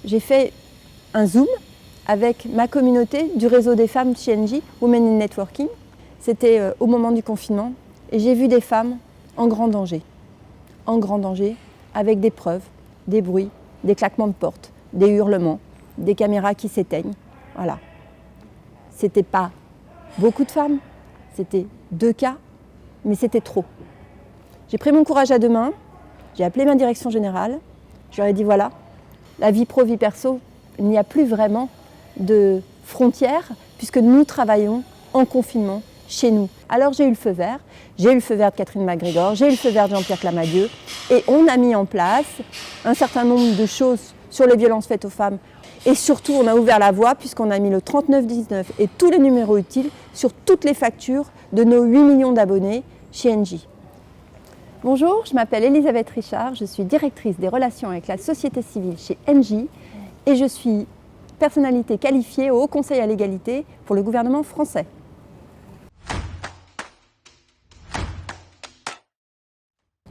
j'ai fait un Zoom avec ma communauté du réseau des femmes chez Engie, Women in Networking. C'était au moment du confinement et j'ai vu des femmes en grand danger, avec des preuves, des bruits, des claquements de porte, des hurlements, des caméras qui s'éteignent. Voilà. C'était pas beaucoup de femmes, c'était 2 cas, mais c'était trop. J'ai pris mon courage à 2 mains, j'ai appelé ma direction générale, je leur ai dit voilà, la vie pro, vie perso, il n'y a plus vraiment de frontières puisque nous travaillons en confinement chez nous. Alors j'ai eu le feu vert de Catherine McGregor, j'ai eu le feu vert de Jean-Pierre Clamadieu et on a mis en place un certain nombre de choses sur les violences faites aux femmes et surtout on a ouvert la voie puisqu'on a mis le 3919 et tous les numéros utiles sur toutes les factures de nos 8 millions d'abonnés chez Engie. Bonjour, je m'appelle Elisabeth Richard, je suis directrice des relations avec la société civile chez Engie et je suis personnalité qualifiée au Haut Conseil à l'égalité pour le gouvernement français.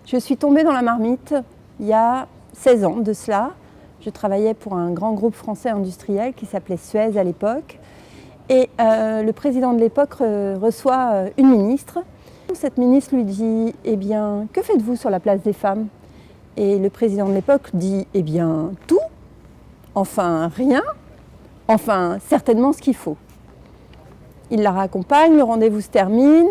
Je suis tombée dans la marmite il y a 16 ans de cela. Je travaillais pour un grand groupe français industriel qui s'appelait Suez à l'époque. Et le président de l'époque reçoit une ministre. Cette ministre lui dit « Eh bien, que faites-vous sur la place des femmes ?» Et le président de l'époque dit « Eh bien, tout, enfin rien, enfin certainement ce qu'il faut. » Il la raccompagne, le rendez-vous se termine.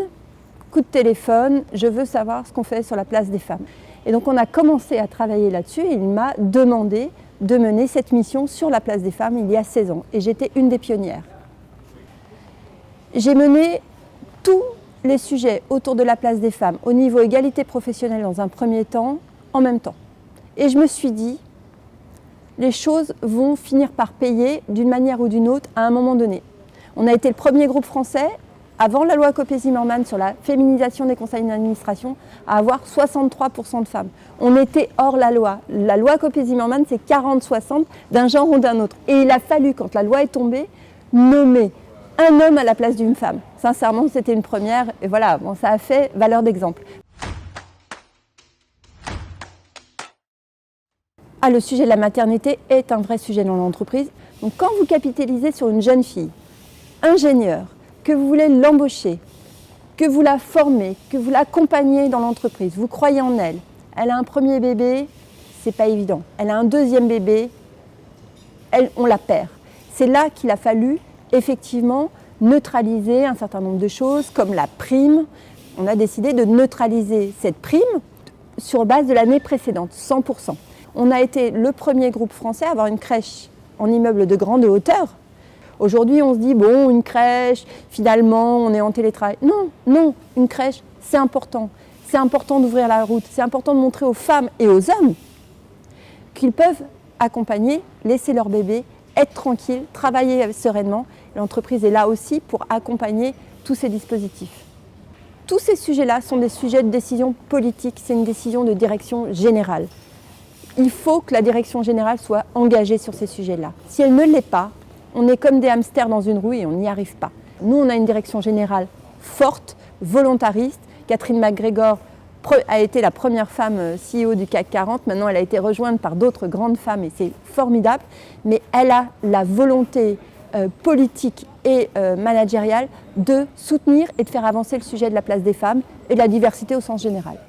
Coup de téléphone, je veux savoir ce qu'on fait sur la place des femmes. Et donc on a commencé à travailler là-dessus et il m'a demandé de mener cette mission sur la place des femmes il y a 16 ans. Et j'étais une des pionnières. J'ai mené tous les sujets autour de la place des femmes au niveau égalité professionnelle dans un premier temps, en même temps. Et je me suis dit, les choses vont finir par payer d'une manière ou d'une autre à un moment donné. On a été le premier groupe français avant la loi Copé-Zimmermann sur la féminisation des conseils d'administration, à avoir 63% de femmes. On était hors la loi. La loi Copé-Zimmermann, c'est 40-60 d'un genre ou d'un autre. Et il a fallu, quand la loi est tombée, nommer un homme à la place d'une femme. Sincèrement, c'était une première. Et voilà, bon, ça a fait valeur d'exemple. Ah, le sujet de la maternité est un vrai sujet dans l'entreprise. Donc quand vous capitalisez sur une jeune fille, ingénieure, que vous voulez l'embaucher, que vous la formez, que vous l'accompagnez dans l'entreprise, vous croyez en elle, elle a un premier bébé, c'est pas évident. Elle a un deuxième bébé, on la perd. C'est là qu'il a fallu effectivement neutraliser un certain nombre de choses, comme la prime. On a décidé de neutraliser cette prime sur base de l'année précédente, 100%. On a été le premier groupe français à avoir une crèche en immeuble de grande hauteur. Aujourd'hui, on se dit, bon, une crèche, finalement, on est en télétravail. Non, non, une crèche, c'est important. C'est important d'ouvrir la route. C'est important de montrer aux femmes et aux hommes qu'ils peuvent accompagner, laisser leur bébé, être tranquilles, travailler sereinement. L'entreprise est là aussi pour accompagner tous ces dispositifs. Tous ces sujets-là sont des sujets de décision politique. C'est une décision de direction générale. Il faut que la direction générale soit engagée sur ces sujets-là. Si elle ne l'est pas, on est comme des hamsters dans une roue et on n'y arrive pas. Nous, on a une direction générale forte, volontariste. Catherine McGregor a été la première femme CEO du CAC 40. Maintenant, elle a été rejointe par d'autres grandes femmes et c'est formidable. Mais elle a la volonté politique et managériale de soutenir et de faire avancer le sujet de la place des femmes et de la diversité au sens général.